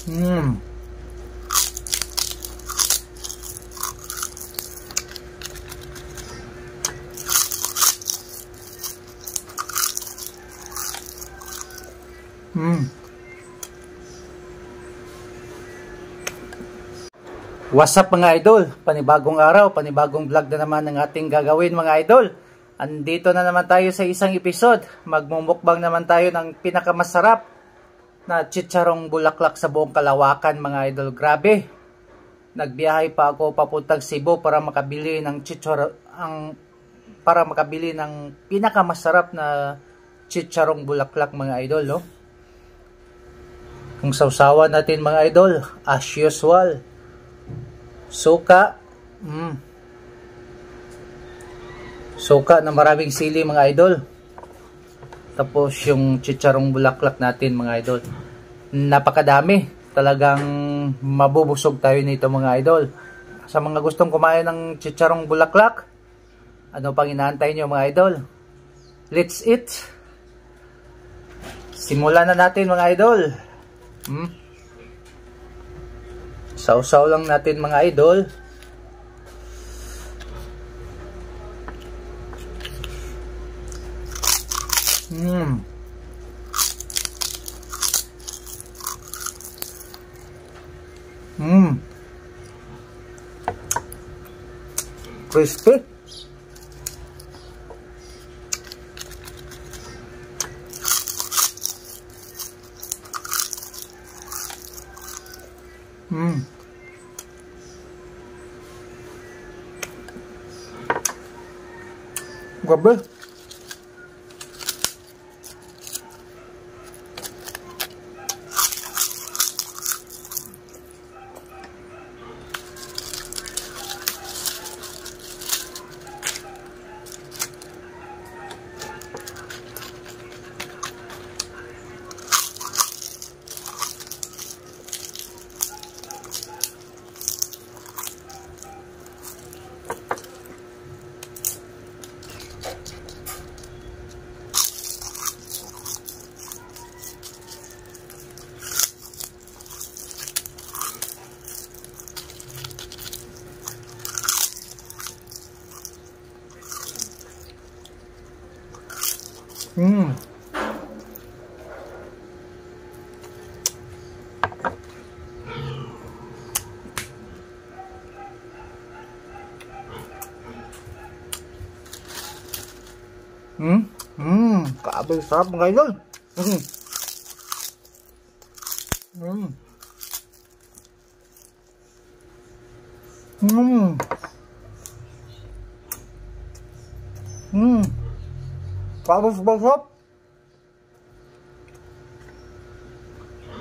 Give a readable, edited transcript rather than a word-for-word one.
Mm. Mm. What's up mga idol? Panibagong araw, panibagong vlog na naman ang ating gagawin mga idol. Andito na naman tayo sa isang episode. Magmumukbang naman tayo ng pinakamasarap na chicharong bulaklak sa buong Kalawakan mga idol. Grabe. Nagbiyahe pa ako papuntang Cebu para makabili ng pinakamasarap na chicharong bulaklak mga idol, no? Kung sausawan natin mga idol, as usual, suka, suka na maraming sili mga idol. Tapos yung chicharong bulaklak natin mga idol, napakadami, talagang mabubusog tayo nito mga idol. Sa mga gustong kumain ng chicharong bulaklak, ano pang inaantay nyo mga idol? Let's eat. Simulan na natin mga idol. Sausaw lang natin mga idol. Crispy. Grabe. Grabe, sarap mga idol. Grabe, sarap.